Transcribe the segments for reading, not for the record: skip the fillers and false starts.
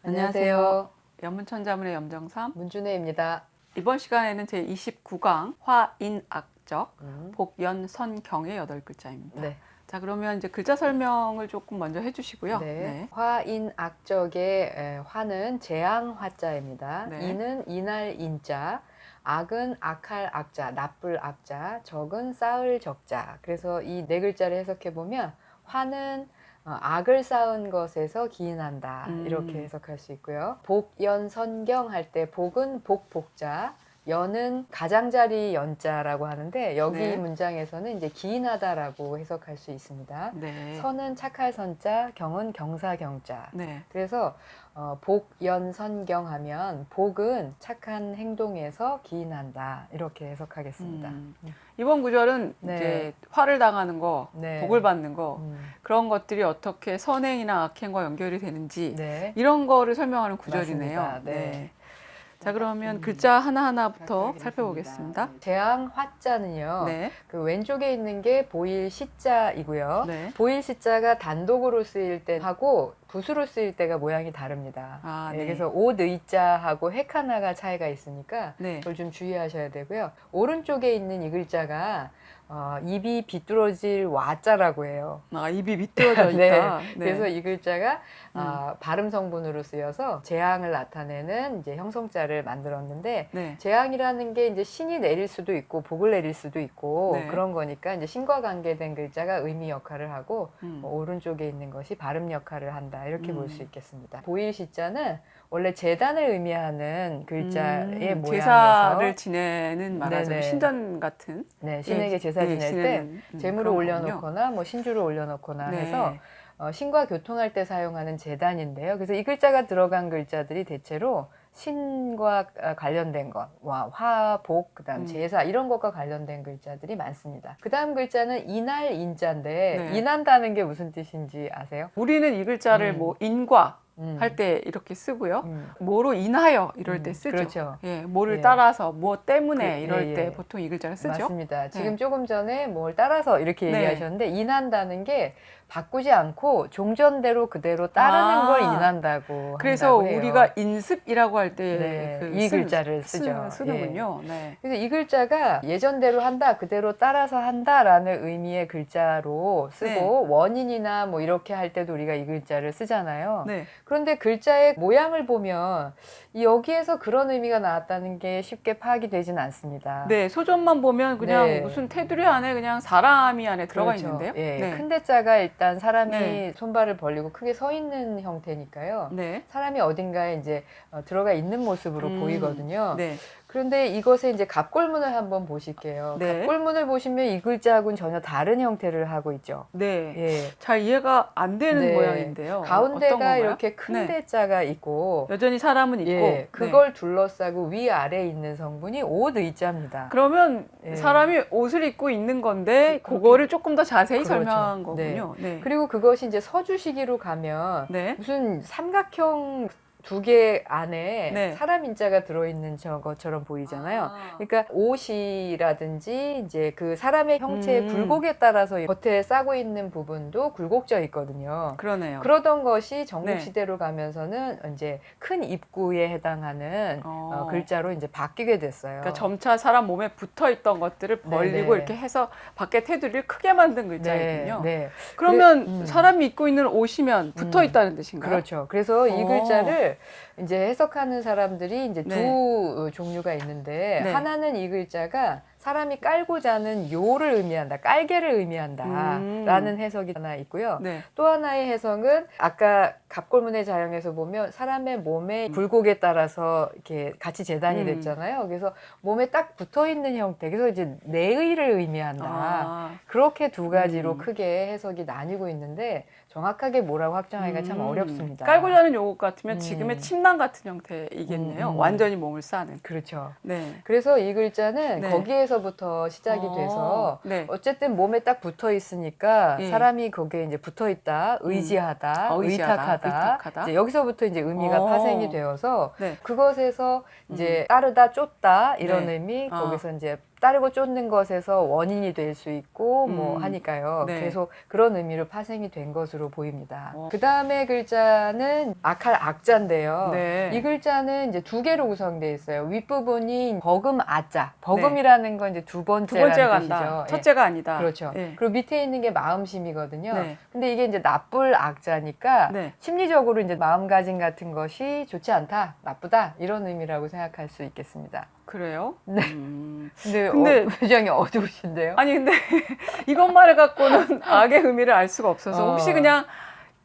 안녕하세요. 연문천자문의 염정삼, 문준혜입니다. 이번 시간에는 제 29강 화인악적 복연선경의 8글자입니다. 네. 자, 그러면 이제 글자 설명을 조금 먼저 해주시고요. 네. 화인악적의 화는 재앙 화자입니다. 네. 인은 이날 인자, 악은 악할 악자, 나쁠 악자, 적은 쌓을 적자. 그래서 이 네 글자를 해석해 보면 화는 악을 쌓은 것에서 기인한다, 이렇게 해석할 수 있고요. 복연선경 할 때 복은 복복자, 연은 가장자리 연자라고 하는데 여기 네. 문장에서는 이제 기인하다라고 해석할 수 있습니다. 네. 선은 착할 선자, 경은 경사경자. 네. 그래서 복연선경 하면 복은 착한 행동에서 기인한다, 이렇게 해석하겠습니다. 이번 구절은 네. 이제 화를 당하는 거, 네. 복을 받는 거, 그런 것들이 어떻게 선행이나 악행과 연결이 되는지 네. 이런 거를 설명하는 구절이네요. 맞습니다. 네. 자, 그러면 글자 하나하나부터 살펴보겠습니다. 재앙 화자는요. 네. 그 왼쪽에 있는 게 보일 시자이고요. 네. 보일 시자가 단독으로 쓰일 때 하고 붓으로 쓰일 때가 모양이 다릅니다. 아, 네, 네. 그래서 옷 의자하고 획 하나가 차이가 있으니까 네. 그걸 좀 주의하셔야 되고요. 오른쪽에 있는 이 글자가 입이 비뚤어질 와자라고 해요. 아, 입이 비뚤어져 있다. 네. 네. 그래서 이 글자가 발음 성분으로 쓰여서 재앙을 나타내는 이제 형성자를 만들었는데, 네. 재앙이라는 게 이제 신이 내릴 수도 있고 복을 내릴 수도 있고 네. 그런 거니까 이제 신과 관계된 글자가 의미 역할을 하고 음. 오른쪽에 있는 것이 발음 역할을 한다, 이렇게 볼 수 있겠습니다. 보일 시자는 원래 재단을 의미하는 글자의 모양이어서 제사를 지내는 말하자면 네네. 신전 같은, 네, 신에게 제사 네, 지낼 지내는, 때 재물을 그런 올려놓거나 뭐 신주를 올려놓거나 네. 해서 신과 교통할 때 사용하는 제단인데요. 그래서 이 글자가 들어간 글자들이 대체로 신과 관련된 것, 화, 복, 그다음 제사, 이런 것과 관련된 글자들이 많습니다. 그다음 글자는 인할 인자인데, 네. 인한다는 게 무슨 뜻인지 아세요? 우리는 이 글자를 뭐 인과 할 때 때 이렇게 쓰고요. 뭐로 인하여 이럴 때 쓰죠. 그렇죠. 예, 뭐를 예. 따라서, 뭐 때문에 이럴 예, 때 예. 보통 이 글자를 쓰죠. 맞습니다. 지금 네. 조금 전에 뭘 따라서 이렇게 네. 얘기하셨는데, 인한다는 게 바꾸지 않고 종전대로 그대로 따르는 걸 인한다고 그래서 한다고 해요. 우리가 인습이라고 할 때 네, 이 글자를 쓰죠. 쓰는군요. 예. 네. 그래서 이 글자가 예전대로 한다, 그대로 따라서 한다라는 의미의 글자로 쓰고, 네. 원인이나 뭐 이렇게 할 때도 우리가 이 글자를 쓰잖아요. 네. 그런데 글자의 모양을 보면 여기에서 그런 의미가 나왔다는 게 쉽게 파악이 되진 않습니다. 네, 소전만 보면 그냥 네. 무슨 테두리 안에 그냥 사람이 안에 들어가 그렇죠. 있는데요. 예, 네. 큰 대자가 일단 사람이 네. 손발을 벌리고 크게 서 있는 형태니까요. 네. 사람이 어딘가에 이제 들어가 있는 모습으로 보이거든요. 네. 그런데 이것의 이제 갑골문을 한번 보실게요. 네. 갑골문을 보시면 이 글자하고는 전혀 다른 형태를 하고 있죠. 네. 예. 잘 이해가 안 되는 네. 모양인데요. 어떤 가운데가 건가요? 이렇게 큰 네. 대자가 있고, 여전히 사람은 있고, 예, 그걸 둘러싸고 위아래에 있는 성분이 옷 의자입니다. 그러면 예. 사람이 옷을 입고 있는 건데 그거를 조금 더 자세히 그렇죠. 설명한 거군요. 네. 그리고 그것이 이제 서주시기로 가면 네. 무슨 삼각형 두 개 안에 네. 사람 인자가 들어있는 것처럼 보이잖아요. 그러니까 옷이라든지 이제 그 사람의 형체의 굴곡에 따라서 겉에 싸고 있는 부분도 굴곡져 있거든요. 그러네요. 그러던 것이 전국 네. 시대로 가면서는 이제 큰 입구에 해당하는 글자로 이제 바뀌게 됐어요. 그러니까 점차 사람 몸에 붙어 있던 것들을 벌리고 네네. 이렇게 해서 밖에 테두리를 크게 만든 글자이군요. 네. 그러면 사람이 입고 있는 옷이면 붙어 있다는 뜻인가요? 그렇죠. 그래서 이 글자를 이제 해석하는 사람들이 이제 네. 두 종류가 있는데, 네. 하나는 이 글자가 사람이 깔고 자는 요를 의미한다, 깔개를 의미한다 라는 해석이 하나 있고요. 네. 또 하나의 해석은 아까 갑골문의 자형에서 보면 사람의 몸의 굴곡에 따라서 이렇게 같이 재단이 됐잖아요. 그래서 몸에 딱 붙어 있는 형태, 그래서 이제 내의를 의미한다. 그렇게 두 가지로 크게 해석이 나뉘고 있는데 정확하게 뭐라고 확정하기가 참 어렵습니다. 깔고 자는 요것 같으면 지금의 침낭 같은 형태이겠네요. 완전히 몸을 싸는. 그렇죠. 네. 그래서 이 글자는 네. 거기에서부터 시작이 돼서 네. 어쨌든 몸에 딱 붙어 있으니까 예. 사람이 거기에 이제 붙어 있다, 의지하다, 의탁하다. 이제 여기서부터 이제 의미가 파생이 되어서 네. 그것에서 이제 따르다, 쫓다 이런 네. 의미, 거기서 이제 따르고 쫓는 것에서 원인이 될 수 있고 뭐 하니까요. 네. 계속 그런 의미로 파생이 된 것으로 보입니다. 그 다음에 글자는 악할 악자인데요. 네. 이 글자는 이제 두 개로 구성되어 있어요. 윗부분이 버금 아자. 버금이라는 건 이제 두 두 번째라는 번째가 뜻이죠. 간다. 예. 첫째가 아니다. 그렇죠. 예. 그리고 밑에 있는 게 마음심이거든요. 네. 근데 이게 이제 나쁠 악자니까 네. 심리적으로 이제 마음가짐 같은 것이 좋지 않다, 나쁘다 이런 의미라고 생각할 수 있겠습니다. 그래요? 네. 근데, 근데 표정이 어두우신데요? 아니 근데 이것만 해갖고는 악의 의미를 알 수가 없어서 혹시 그냥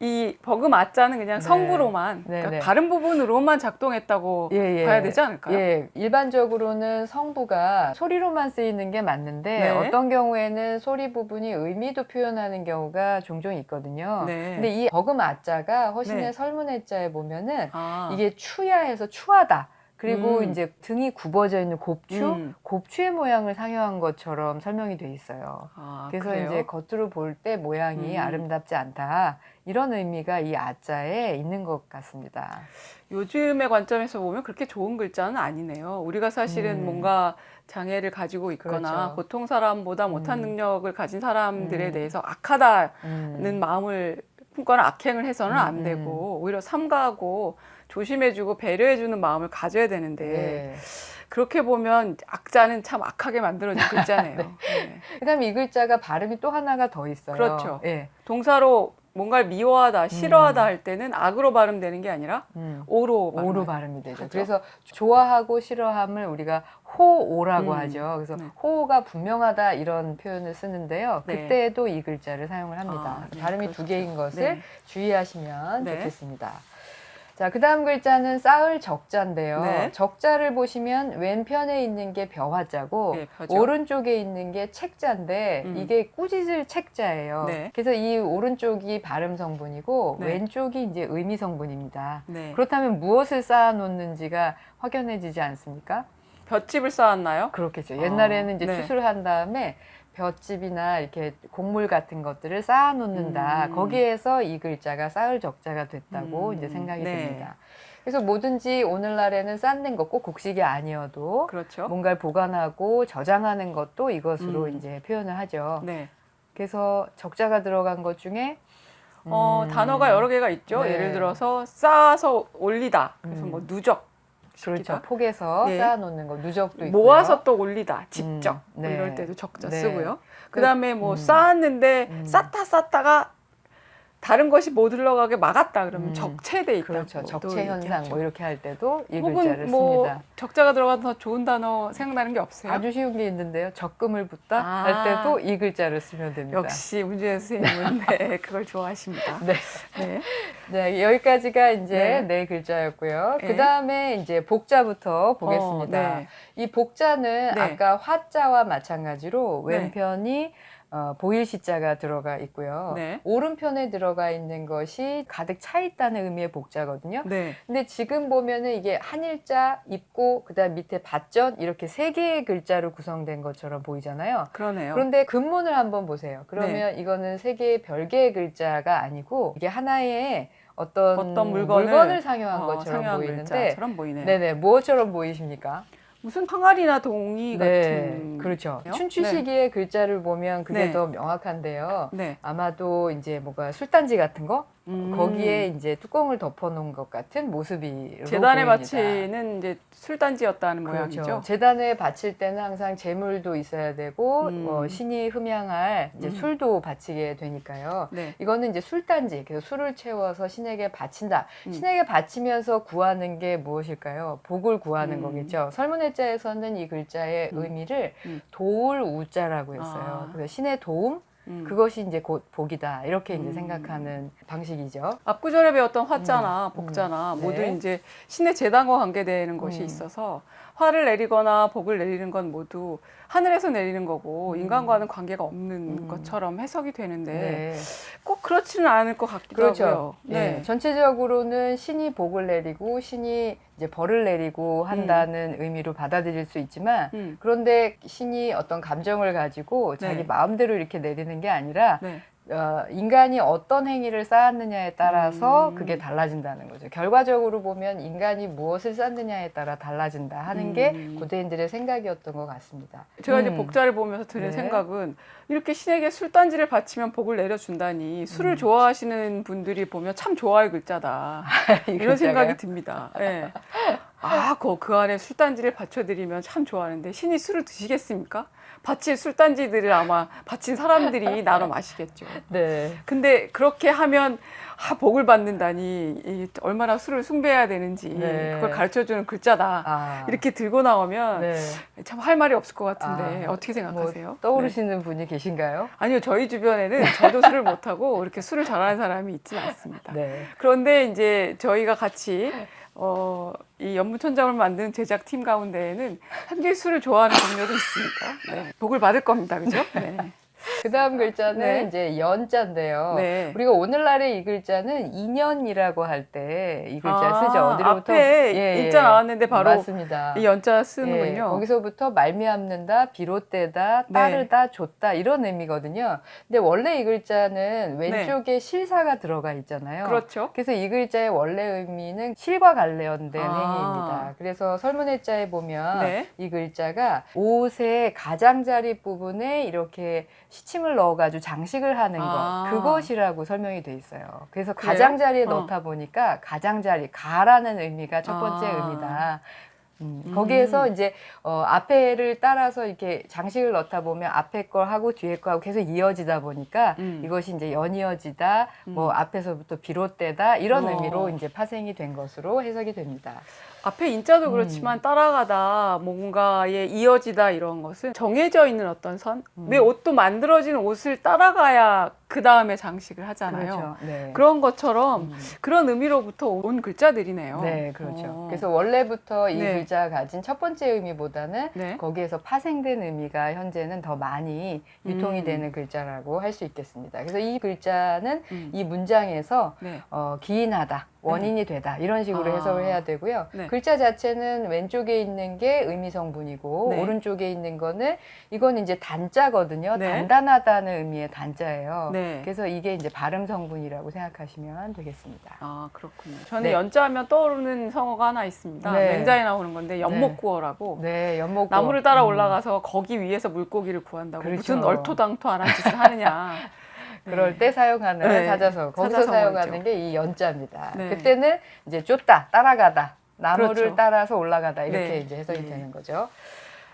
이 버금 아자는 그냥 네. 성부로만 네, 그러니까 네. 다른 부분으로만 작동했다고 예, 예. 봐야 되지 않을까요? 예, 일반적으로는 성부가 소리로만 쓰이는 게 맞는데 네. 어떤 경우에는 소리 부분이 의미도 표현하는 경우가 종종 있거든요. 네. 근데 이 버금 아자가 허신의 네. 설문해자에 보면은 아. 이게 추야해서 추하다. 그리고 음. 이제 등이 굽어져 있는 곱추, 음. 곱추의 모양을 상영한 것처럼 설명이 돼 있어요. 아, 그래서 그래요? 이제 겉으로 볼 때 모양이 아름답지 않다. 이런 의미가 이 아자에 있는 것 같습니다. 요즘의 관점에서 보면 그렇게 좋은 글자는 아니네요. 우리가 사실은 뭔가 장애를 가지고 있거나 그렇죠. 보통 사람보다 못한 능력을 가진 사람들에 대해서 악하다는 음. 마음을 품거나 악행을 해서는 안 되고 오히려 삼가하고 조심해주고 배려해주는 마음을 가져야 되는데 네. 그렇게 보면 악자는 참 악하게 만들어진 글자네요. 네. 그다음에 이 글자가 발음이 또 하나가 더 있어요. 그렇죠. 예. 동사로 뭔가를 미워하다, 싫어하다 할 때는 악으로 발음되는 게 아니라 오로 오로 발음이 되죠. 하죠. 그래서 좋아하고 싫어함을 우리가 호오라고 하죠. 그래서 네. 호가 분명하다 이런 표현을 쓰는데요. 네. 그때도 이 글자를 사용을 합니다. 아, 네, 발음이 그렇죠. 두 개인 것을 네. 주의하시면 네. 좋겠습니다. 자, 그 다음 글자는 쌓을 적자인데요. 네. 적자를 보시면 왼편에 있는 게 벼화자고 네, 벼죠. 오른쪽에 있는 게 책자인데 이게 꾸짖을 책자예요. 네. 그래서 이 오른쪽이 발음 성분이고 네. 왼쪽이 이제 의미 성분입니다. 네. 그렇다면 무엇을 쌓아 놓는지가 확연해지지 않습니까? 볏짚을 쌓았나요? 그렇겠죠. 옛날에는 이제 네. 추수를 한 다음에 볏짚이나 이렇게 곡물 같은 것들을 쌓아 놓는다. 거기에서 이 글자가 쌓을 적자가 됐다고 이제 생각이 네. 됩니다. 그래서 뭐든지 오늘날에는 쌓는 것 꼭 곡식이 아니어도 그렇죠. 뭔가를 보관하고 저장하는 것도 이것으로 이제 표현을 하죠. 네. 그래서 적자가 들어간 것 중에 단어가 여러 개가 있죠. 네. 예를 들어서 쌓아서 올리다. 그래서 뭐 누적. 그렇죠. 시키다. 폭에서 네. 쌓아놓는 거 누적도 있고요. 모아서 또 올리다. 직접. 뭐 네. 이럴 때도 적자 네. 쓰고요. 그다음에 뭐 쌓았는데 쌓다가 다른 것이 못 흘러가게 막았다 그러면 적체돼 있다. 그렇죠. 적체 현상 뭐 이렇게 할 때도 이 글자를 혹은 뭐 씁니다. 적자가 들어가서 더 좋은 단어 생각나는 게 없어요? 아주 쉬운 게 있는데요. 적금을 붓다 아. 할 때도 이 글자를 쓰면 됩니다. 역시 문재인 선생님은 네, 그걸 좋아하십니다. 네. 네. 네, 여기까지가 이제 네. 네 글자였고요. 네. 그 다음에 이제 복자부터 보겠습니다. 네. 이 복자는 네. 아까 화자와 마찬가지로 네. 왼편이 보일 시자가 들어가 있고요. 네. 오른편에 들어가 있는 것이 가득 차 있다는 의미의 복자거든요. 네. 근데 지금 보면은 이게 한일자, 입고, 그 다음 밑에 밭전 이렇게 세 개의 글자로 구성된 것처럼 보이잖아요. 그러네요. 그런데 근문을 한번 보세요. 그러면 이거는 세 개의 별개의 글자가 아니고 이게 하나의 어떤 물건을 상용한 것처럼 상용한 보이는데 글자처럼 보이네요. 네네, 무엇처럼 보이십니까? 무슨 항아리나 동이 같은. 그렇죠. 요? 춘추 시기의 글자를 보면 그게 네. 더 명확한데요. 네. 아마도 이제 뭐가 술단지 같은 거 음. 거기에 이제 뚜껑을 덮어놓은 것 같은 모습이 재단에 보입니다. 바치는 이제 술단지였다는 그렇죠. 모양이죠. 재단에 바칠 때는 항상 재물도 있어야 되고 신이 흠양할 이제 술도 바치게 되니까요. 네. 이거는 이제 술단지, 그래서 술을 채워서 신에게 바친다. 신에게 바치면서 구하는 게 무엇일까요? 복을 구하는 거겠죠. 설문해자에서는 이 글자의 의미를 도울 우자라고 했어요. 그래서 신의 도움, 그것이 이제 곧 복이다. 이렇게 이제 생각하는 방식이죠. 앞구절에 배웠던 화자나 복자나 네. 모두 이제 신의 재단과 관계되는 것이 있어서 화를 내리거나 복을 내리는 건 모두 하늘에서 내리는 거고 인간과는 관계가 없는 것처럼 해석이 되는데 네. 꼭 그렇지는 않을 것 같기도 그렇죠. 하고요. 네. 전체적으로는 신이 복을 내리고 신이 이제 벌을 내리고 한다는 의미로 받아들일 수 있지만 그런데 신이 어떤 감정을 가지고 자기 네. 마음대로 이렇게 내리는 게 아니라 네. 인간이 어떤 행위를 쌓았느냐에 따라서 그게 음. 달라진다는 거죠. 결과적으로 보면 인간이 무엇을 쌓느냐에 따라 달라진다 하는 게 고대인들의 생각이었던 것 같습니다. 제가 이제 복자를 보면서 드는 네. 생각은 이렇게 신에게 술단지를 바치면 복을 내려준다니 술을 좋아하시는 분들이 보면 참 좋아할 글자다. 이 이런 생각이 글자가요? 듭니다. 예. 아, 그 안에 술단지를 바쳐드리면 참 좋아하는데 신이 술을 드시겠습니까? 바칠 술단지들을 아마 바친 사람들이 나눠 마시겠죠. 네. 근데 그렇게 하면 복을 받는다니 얼마나 술을 숭배해야 되는지 네. 그걸 가르쳐주는 글자다. 아, 이렇게 들고 나오면 네. 참 할 말이 없을 것 같은데 아, 어떻게 생각하세요? 뭐 떠오르시는 분이 계신가요? 아니요, 저희 주변에는 저도 술을 못하고 이렇게 술을 잘하는 사람이 있지는 않습니다. 네. 그런데 이제 저희가 같이 이 연문천장을 만드는 제작팀 가운데에는 현재 술을 좋아하는 동료도 있습니다. 네. 복을 받을 겁니다. 그죠? 네. 그 다음 글자는 네. 이제 연자인데요. 네. 우리가 오늘날의 이 글자는 인연이라고 할 때 이 글자 쓰죠. 어디로부터 앞에 인자 나왔는데 바로 맞습니다. 이 연자 예, 쓰는군요. 거기서부터 말미암는다, 비롯되다, 네. 따르다, 줬다 이런 의미거든요. 근데 원래 이 글자는 왼쪽에 실사가 들어가 있잖아요. 그렇죠. 그래서 이 글자의 원래 의미는 실과 관련된 아. 행위입니다. 그래서 설문해자에 보면 네. 이 글자가 옷의 가장자리 부분에 이렇게 시침을 넣어가지고 장식을 하는 것, 그것이라고 설명이 돼 있어요. 그래서 그래요? 가장자리에 넣다 보니까 가장자리, 가라는 의미가 첫 번째 의미다. 거기에서 이제 앞에를 따라서 이렇게 장식을 넣다 보면 앞에 거 하고 뒤에 거 하고 계속 이어지다 보니까 이것이 이제 연이어지다, 뭐 앞에서부터 비롯되다 이런 의미로 이제 파생이 된 것으로 해석이 됩니다. 앞에 인자도 그렇지만 따라가다, 뭔가에 이어지다 이런 것은 정해져 있는 어떤 선? 왜 옷도 만들어진 옷을 따라가야 그 다음에 장식을 하잖아요. 그렇죠. 네. 그런 것처럼 그런 의미로부터 온 글자들이네요. 네, 그렇죠. 그래서 원래부터 이 네. 글자가 가진 첫 번째 의미보다는 네. 거기에서 파생된 의미가 현재는 더 많이 유통이 되는 글자라고 할 수 있겠습니다. 그래서 이 글자는 이 문장에서 네. 기인하다, 원인이 되다 이런 식으로 해석을 해야 되고요. 네. 글자 자체는 왼쪽에 있는 게 의미성분이고 네. 오른쪽에 있는 거는 이건 이제 단자거든요. 네. 단단하다는 의미의 단자예요. 네. 그래서 이게 이제 발음 성분이라고 생각하시면 되겠습니다. 아, 그렇군요. 저는 네. 연자하면 떠오르는 성어가 하나 있습니다. 네. 맹자에 나오는 건데 연목구어라고. 네, 연목구어. 나무를 따라 올라가서 거기 위에서 물고기를 구한다고. 그렇죠. 무슨 얼토당토안한 짓을 하느냐. 그럴 때 사용하는 네. 사자성. 거기서 사자성어죠. 사용하는 게 이 연자입니다. 네. 그때는 이제 쫓다, 따라가다, 나무를 그렇죠. 따라서 올라가다 이렇게 네. 이제 해석이 되는 거죠.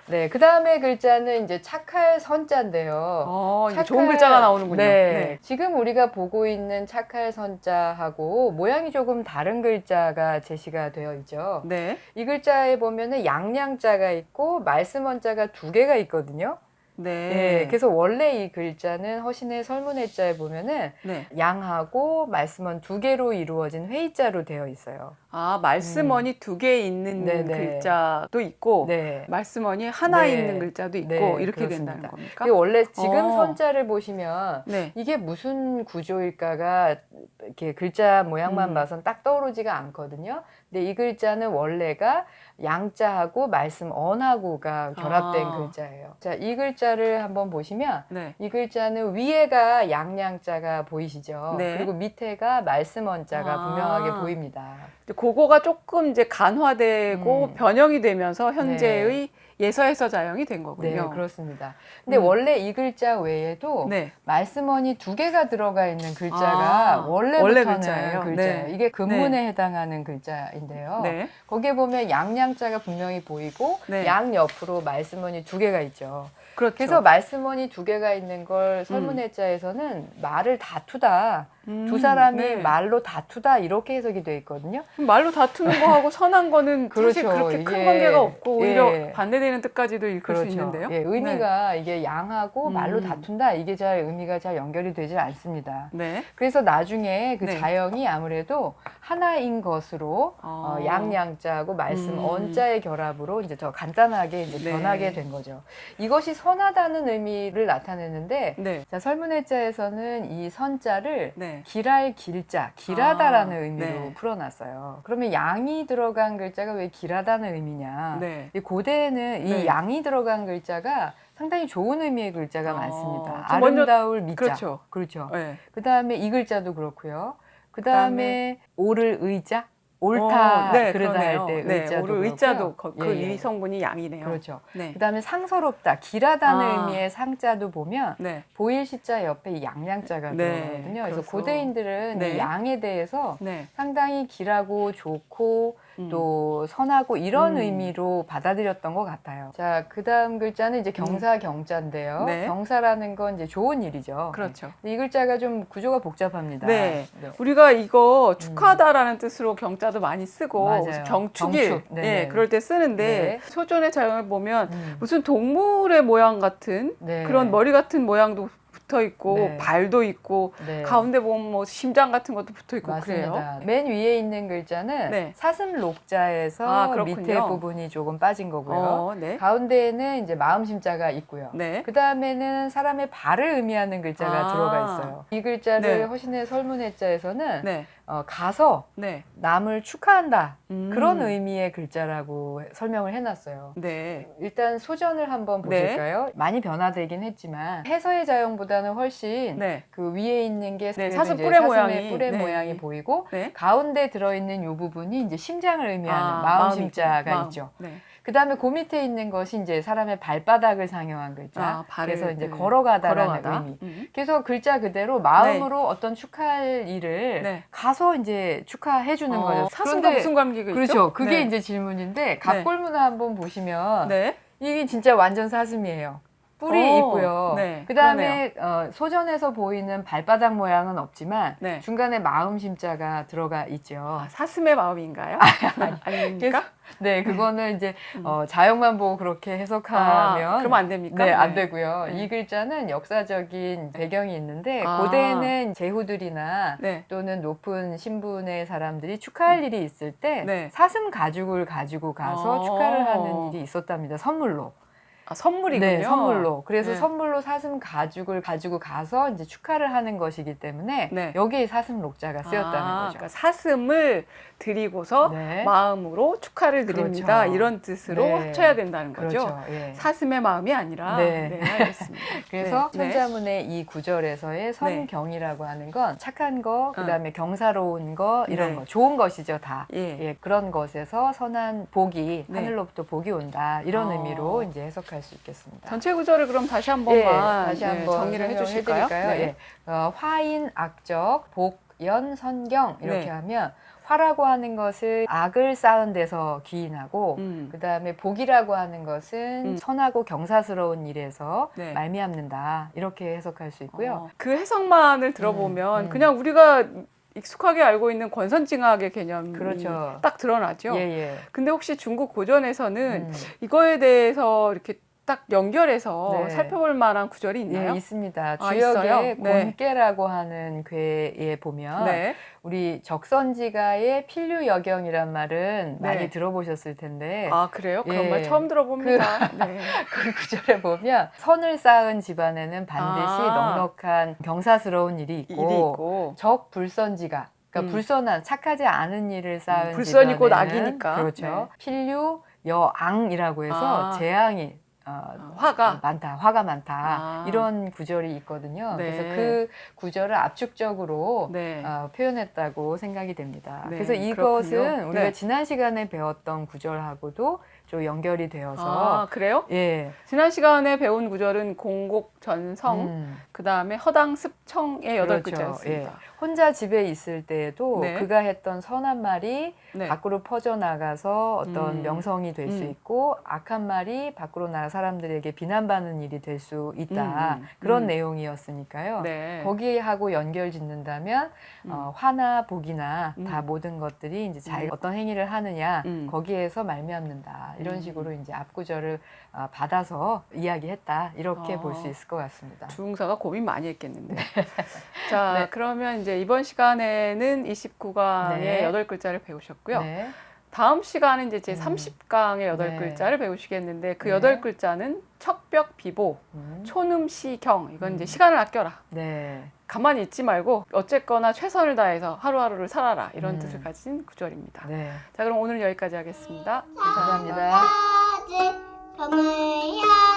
네, 그 다음에 글자는 이제 착할 선자인데요. 이제 좋은 글자가 나오는군요. 네. 네. 지금 우리가 보고 있는 착할 선자하고 모양이 조금 다른 글자가 제시가 되어 있죠. 네. 이 글자에 보면은 양양자가 있고 말씀원자가 두 개가 있거든요. 네. 네, 그래서 원래 이 글자는 허신의 설문해자에 보면은 네. 양하고 말씀원 두 개로 이루어진 회의자로 되어 있어요. 아, 말씀원이 두 개 있는 네네. 글자도 있고, 네. 말씀원이 하나 네. 있는 글자도 있고, 네, 이렇게 그렇습니다. 된다는 겁니까? 그게 원래 지금 어. 선자를 보시면 네. 이게 무슨 구조일까가 이렇게 글자 모양만 봐선 딱 떠오르지가 않거든요. 근데 이 글자는 원래가 양자하고 말씀 언하고가 결합된 글자예요. 자, 이 글자를 한번 보시면 네. 이 글자는 위에가 양양자가 보이시죠? 네. 그리고 밑에가 말씀 언자가 분명하게 보입니다. 그거가 조금 이제 간화되고 음. 변형이 되면서 현재의 예서에서 자형이 된 네, 거군요. 그렇습니다. 근데 원래 이 글자 외에도 네. 말씀원이 두 개가 들어가 있는 글자가 원래부터는 글자예요. 글자예요. 네. 이게 근문에 해당하는 글자인데요. 네. 거기에 보면 양양자가 분명히 보이고 네. 양 옆으로 말씀원이 두 개가 있죠. 그렇죠. 그래서 말씀원이 두 개가 있는 걸 설문해자에서는 말을 다투다. 두 사람이 네. 말로 다투다 이렇게 해석이 돼 있거든요. 말로 다투는 거하고 선한 거는 사실 그렇죠. 그렇게 큰 이게, 관계가 없고 오히려 예. 반대되는 뜻까지도 읽을 수 있는데요. 예, 의미가 이게 양하고 말로 음. 다툰다 이게 잘 의미가 잘 연결이 되질 않습니다. 네. 그래서 나중에 그 네. 자형이 아무래도 하나인 것으로 양양자하고 말씀 언자의 결합으로 이제 더 간단하게 이제 네. 변하게 된 거죠. 이것이 선하다는 의미를 나타내는데 네. 자, 설문해자에서는 이 선자를 네. 길할 길자, 길하다라는 의미로 네. 풀어놨어요. 그러면 양이 들어간 글자가 왜 길하다는 의미냐? 네. 이 고대에는 이 네. 양이 들어간 글자가 상당히 좋은 의미의 글자가 많습니다. 저 먼저- 아름다울 미자. 그렇죠. 그렇죠. 네. 그다음에 이 글자도 그렇고요. 그다음에 오를 의자, 옳다 네, 그러다 그러네요. 할 때 네, 의자도 오를 그렇고요. 의자도 그 예, 예. 이 성분이 양이네요. 그렇죠. 네. 그다음에 상서롭다, 길하다는 아. 의미의 상자도 보면 네. 보일 시자 옆에 이 양양자가 네, 들어가거든요. 그래서 그래서- 고대인들은 네. 이 양에 대해서 네. 상당히 길하고 좋고 음. 또 선하고 이런 음. 의미로 받아들였던 것 같아요. 자, 그다음 글자는 이제 경사 경자인데요. 네. 경사라는 건 이제 좋은 일이죠. 그렇죠. 이 글자가 좀 구조가 복잡합니다. 네. 우리가 이거 축하다라는 뜻으로 경자도 많이 쓰고 맞아요. 무슨 경축일 경축. 네네. 예, 그럴 때 쓰는데 네. 소전의 자연을 보면 음. 무슨 동물의 모양 같은 네. 그런 머리 같은 모양도 붙어 있고 네. 발도 있고 네. 가운데 보면 뭐 심장 같은 것도 붙어 있고 맞습니다. 그래요. 맨 위에 있는 글자는 네. 사슴록자에서 아, 그렇군요. 밑에 부분이 조금 빠진 거고요. 네. 가운데에는 이제 마음심자가 있고요. 네. 그 다음에는 사람의 발을 의미하는 글자가 아. 들어가 있어요. 이 글자를 네. 허신의 설문해자에서는 네. 가서 네. 남을 축하한다. 음. 그런 의미의 글자라고 설명을 해놨어요. 네. 일단 소전을 한번 네. 보실까요? 많이 변화되긴 했지만 해서의 자형보다는 훨씬 네. 그 위에 있는 게 네, 그래도 사슴 이제 뿔의 사슴의 모양이. 뿔의 네. 모양이 보이고 네. 가운데 들어있는 이 부분이 이제 심장을 의미하는 아, 마음심자가 마음. 있죠. 네. 그 다음에 그 밑에 있는 것이 이제 사람의 발바닥을 상징한 글자. 아, 발을, 그래서 이제 네. 걸어가다라는 걸어가다. 의미. 그래서 글자 그대로 마음으로 어떤 축하할 일을 네. 가서 이제 축하해 주는 거죠. 사슴과 그런데 무슨 관계가 있죠? 그렇죠. 그게 네. 이제 질문인데 갑골문화 한번 보시면 네. 이게 진짜 완전 사슴이에요. 뿔이 있고요. 네, 그다음에 소전에서 보이는 발바닥 모양은 없지만 네. 중간에 마음 심자가 들어가 있죠. 아, 사슴의 마음인가요? 아닙니까? 네, 그거는 이제 자형만 보고 그렇게 해석하면 그러면 안 됩니까? 네, 안 네. 되고요. 네. 이 글자는 역사적인 배경이 있는데 아. 고대에는 제후들이나 네. 또는 높은 신분의 사람들이 축하할 일이 있을 때 네. 사슴 가죽을 가지고 가서 축하를 하는 일이 있었답니다. 선물로. 아, 선물이군요. 네, 선물로. 그래서 네. 선물로 사슴 가죽을 가지고 가서 이제 축하를 하는 것이기 때문에 네. 여기에 사슴 녹자가 쓰였다는 거죠. 그러니까 사슴을 드리고서 네. 마음으로 축하를 드립니다. 그렇죠. 이런 뜻으로 네. 합쳐야 된다는 거죠. 그렇죠. 예. 사슴의 마음이 아니라. 네. 네, 알겠습니다. 그래서 네. 천자문의 이 구절에서의 선경이라고 하는 건 착한 거, 그다음에 경사로운 거 이런 네. 거, 좋은 것이죠 다. 예. 예, 그런 것에서 선한 복이 네. 하늘로부터 복이 온다 이런 의미로 이제 해석할 수 있겠습니다. 전체 구절을 그럼 다시 한 번만 예, 다시 한번 정리를 해주실까요? 해드릴까요? 네. 예. 화인, 악적, 복, 연, 선경 이렇게 네. 하면 화라고 하는 것을 악을 쌓은 데서 기인하고 그다음에 복이라고 하는 것은 선하고 경사스러운 일에서 네. 말미암는다 이렇게 해석할 수 있고요. 그 해석만을 들어보면 그냥 우리가 익숙하게 알고 있는 권선징악의 개념이 그렇죠. 딱 드러나죠. 예, 예. 근데 혹시 중국 고전에서는 이거에 대해서 이렇게 딱 연결해서 네. 살펴볼 만한 구절이 있나요? 예, 있습니다. 아, 주역에 있어요? 네. 곤깨라고 하는 괴에 보면 네. 우리 적선지가의 필류여경이란 말은 네. 많이 들어보셨을 텐데 아, 그래요? 그런 예. 말 처음 들어봅니다. 네. 그 구절에 보면 선을 쌓은 집안에는 반드시 넉넉한 경사스러운 일이 있고, 일이 있고. 적불선지가 그러니까 불선한 착하지 않은 일을 쌓은 불선이고 집안에는 낙이니까. 그렇죠. 네. 필류 여앙이라고 해서 재앙이 화가 화가 많다 이런 구절이 있거든요. 네. 그래서 그 구절을 압축적으로 네. 표현했다고 생각이 됩니다. 네, 그래서 이것은 그렇군요. 우리가 네. 지난 시간에 배웠던 구절하고도 좀 연결이 되어서 아, 그래요? 예. 지난 시간에 배운 구절은 공곡전성, 그 다음에 허당습청의 8글자였습니다. 그렇죠. 예. 혼자 집에 있을 때에도 네. 그가 했던 선한 말이 네. 밖으로 퍼져나가서 어떤 명성이 될 수 있고 악한 말이 밖으로 나가 사람들에게 비난받는 일이 될 수 있다. 그런 내용이었으니까요. 네. 거기하고 연결 짓는다면 화나 복이나 다 모든 것들이 이제 자기가 어떤 행위를 하느냐 거기에서 말미암는다. 이런 식으로 이제 앞구절을 받아서 이야기했다. 이렇게 볼 수 있을 것 같습니다. 주흥사가 고민 많이 했겠는데. 자, 네. 그러면 이제 이번 시간에는 29강의 네. 8글자를 배우셨고요. 네. 다음 시간은 이제 제 30강의 8글자를 네. 배우시겠는데 그 네. 8글자는 척벽 비보, 촌음시경. 이건 이제 시간을 아껴라. 네. 가만히 있지 말고 어쨌거나 최선을 다해서 하루하루를 살아라. 이런 뜻을 가진 구절입니다. 네. 자, 그럼 오늘 여기까지 하겠습니다. 감사합니다. 밤을 향